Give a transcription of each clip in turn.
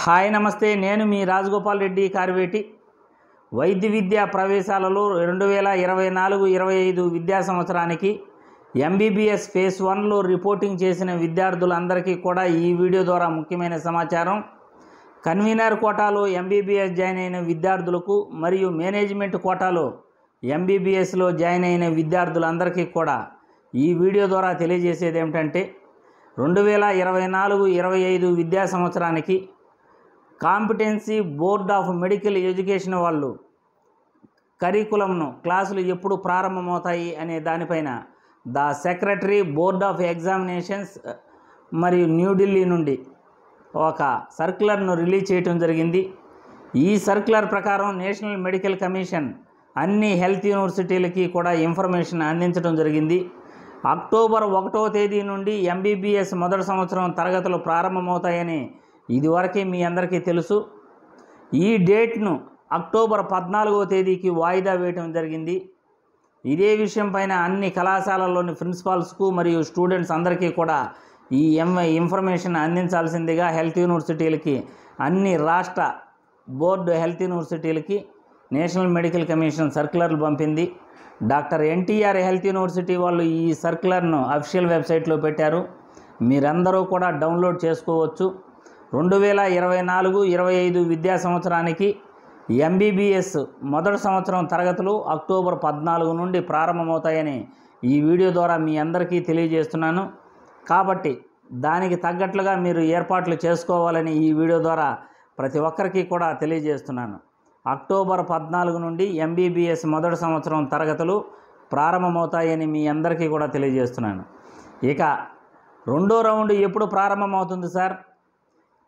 Hi నమస్తే, నేను మీ రాజగోపాల్ రెడ్డి కార్వేటి. వైద్య విద్యా ప్రవేశాలలో 2024-25 విద్యా సంవత్సరానికి ఎంబీబీఎస్ ఫేజ్ 1లో రిపోర్టింగ్ చేసిన విద్యార్థులందరికీ కూడా ఈ వీడియో ద్వారా ముఖ్యమైన సమాచారం. కన్వీనర్ కోటాలో ఎంబీబీఎస్ జాయిన్ అయిన విద్యార్థులకు మరియు మేనేజ్మెంట్ కోటాలో ఎంబీబీఎస్లో జాయిన్ అయిన విద్యార్థులందరికీ కూడా ఈ వీడియో ద్వారా తెలియజేసేది ఏమిటంటే 2024-25 విద్యా సంవత్సరానికి competency board of medical education వాళ్ళు కరికులంను క్లాసులు ఎప్పుడు ప్రారంభమవుతాయి అనే దానిపైన the secretary board of examinations మరియు న్యూఢిల్లీ నుండి ఒక సర్క్యులర్ను రిలీజ్ చేయడం జరిగింది. ఈ సర్క్యులర్ ప్రకారం నేషనల్ మెడికల్ కమిషన్ అన్ని హెల్త్ యూనివర్సిటీలకి కూడా ఇన్ఫర్మేషన్ అందించడం జరిగింది. అక్టోబర్ 1వ తేదీ నుండి ఎంబీబీఎస్ మొదటి సంవత్సరం తరగతులు ప్రారంభమవుతాయని ఇదివరకే మీ అందరికీ తెలుసు. ఈ డేట్ను అక్టోబర్ 14వ తేదీకి వాయిదా వేయడం జరిగింది. ఇదే విషయం పైన అన్ని కళాశాలల్లోని ప్రిన్సిపాల్స్కు మరియు స్టూడెంట్స్ అందరికీ కూడా ఈ ఇన్ఫర్మేషన్ అందించాల్సిందిగా హెల్త్ యూనివర్సిటీలకి అన్ని రాష్ట్ర బోర్డు హెల్త్ యూనివర్సిటీలకి నేషనల్ మెడికల్ కమిషన్ సర్క్యులర్లు పంపింది. డాక్టర్ ఎన్టీఆర్ హెల్త్ యూనివర్సిటీ వాళ్ళు ఈ సర్క్యులర్ను అఫీషియల్ వెబ్సైట్లో పెట్టారు. మీరందరూ కూడా డౌన్లోడ్ చేసుకోవచ్చు. 2024-25 విద్యా సంవత్సరానికి ఎంబీబీఎస్ మొదటి సంవత్సరం తరగతులు అక్టోబర్ 14 నుండి ప్రారంభమవుతాయని ఈ వీడియో ద్వారా మీ అందరికీ తెలియజేస్తున్నాను. కాబట్టి దానికి తగ్గట్లుగా మీరు ఏర్పాట్లు చేసుకోవాలని ఈ వీడియో ద్వారా ప్రతి ఒక్కరికి కూడా తెలియజేస్తున్నాను. అక్టోబర్ 14 నుండి ఎంబీబీఎస్ మొదటి సంవత్సరం తరగతులు ప్రారంభమవుతాయని మీ అందరికీ కూడా తెలియజేస్తున్నాను. ఇక రెండో రౌండ్ ఎప్పుడు ప్రారంభమవుతుంది సార్?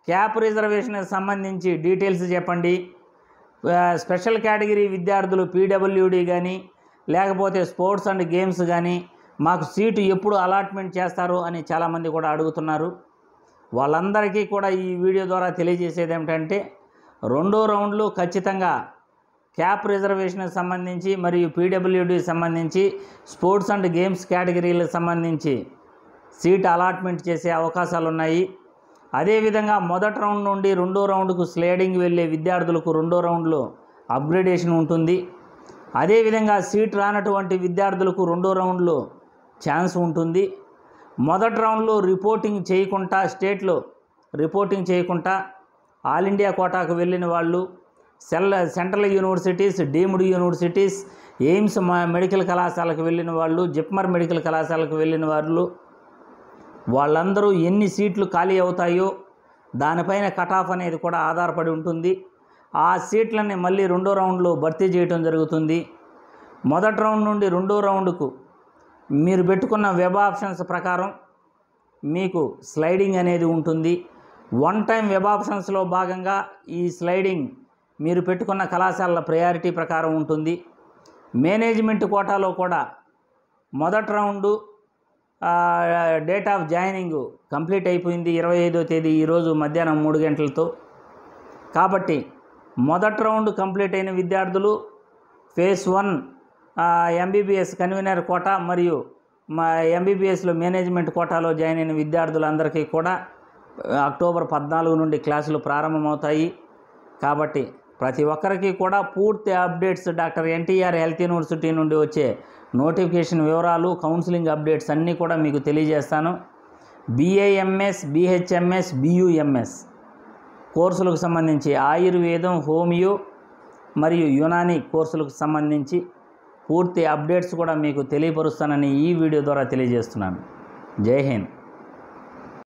క్యాప్ రిజర్వేషన్కి సంబంధించి డీటెయిల్స్ చెప్పండి. స్పెషల్ కేటగిరీ విద్యార్థులు పీడబ్ల్యూడీ కానీ లేకపోతే స్పోర్ట్స్ అండ్ గేమ్స్ కానీ మాకు సీటు ఎప్పుడు అలాట్మెంట్ చేస్తారు అని చాలామంది కూడా అడుగుతున్నారు. వాళ్ళందరికీ కూడా ఈ వీడియో ద్వారా తెలియజేసేది ఏమిటంటే రెండో రౌండ్లో ఖచ్చితంగా క్యాప్ రిజర్వేషన్కి సంబంధించి మరియు పీడబ్ల్యూడీకి సంబంధించి స్పోర్ట్స్ అండ్ గేమ్స్ కేటగిరీలకు సంబంధించి సీట్ అలాట్మెంట్ చేసే అవకాశాలు ఉన్నాయి. అదేవిధంగా మొదటి రౌండ్ నుండి రెండో రౌండ్కు స్లైడింగ్ వెళ్ళే విద్యార్థులకు రెండో రౌండ్లో అప్గ్రేడేషన్ ఉంటుంది. అదేవిధంగా సీట్ రానటువంటి విద్యార్థులకు రెండో రౌండ్లో ఛాన్స్ ఉంటుంది. మొదటి రౌండ్లో రిపోర్టింగ్ చేయకుండా స్టేట్లో రిపోర్టింగ్ చేయకుండా ఆల్ ఇండియా కోటాకు వెళ్ళిన వాళ్ళు, central universities, deemed universities, AIIMS medical కళాశాలకు వెళ్ళిన వాళ్ళు, జిప్మర్ మెడికల్ కళాశాలకు వెళ్ళిన వాళ్ళు వాళ్ళందరూ ఎన్ని సీట్లు ఖాళీ అవుతాయో దానిపైన కట్ ఆఫ్ అనేది కూడా ఆధారపడి ఉంటుంది. ఆ సీట్లని మళ్ళీ రెండో రౌండ్లో భర్తీ చేయడం జరుగుతుంది. మొదటి రౌండ్ నుండి రెండో రౌండ్కు మీరు పెట్టుకున్న వెబ్ ఆప్షన్స్ ప్రకారం మీకు స్లైడింగ్ అనేది ఉంటుంది. వన్ టైం వెబ్ ఆప్షన్స్లో భాగంగా ఈ స్లైడింగ్ మీరు పెట్టుకున్న కళాశాలల ప్రయారిటీ ప్రకారం ఉంటుంది. మేనేజ్మెంట్ కోటాలో కూడా మొదటి round date of joining complete అయిపోయింది 25వ తేదీ ఈరోజు మధ్యాహ్నం 3 గంటలతో. కాబట్టి మొదటి రౌండ్ కంప్లీట్ అయిన విద్యార్థులు ఫేజ్ 1 ఎంబీబీఎస్ కన్వీనర్ కోటా మరియు ఎంబీబీఎస్లో మేనేజ్మెంట్ కోటాలో జాయిన్ అయిన విద్యార్థులందరికీ కూడా అక్టోబర్ 14 నుండి క్లాసులు ప్రారంభమవుతాయి. కాబట్టి ప్రతి ఒక్కరికి కూడా పూర్తి updates doctor NTR health university నుండి వచ్చే నోటిఫికేషన్ వివరాలు, కౌన్సిలింగ్ అప్డేట్స్ అన్నీ కూడా మీకు తెలియజేస్తాను. బీఏఎంఎస్, బీహెచ్ఎంఎస్, బీయూఎంఎస్ కోర్సులకు సంబంధించి ఆయుర్వేదం, హోమియో మరియు యునానీ కోర్సులకు సంబంధించి పూర్తి అప్డేట్స్ కూడా మీకు తెలియపరుస్తానని ఈ వీడియో ద్వారా తెలియజేస్తున్నాను. జై హింద్.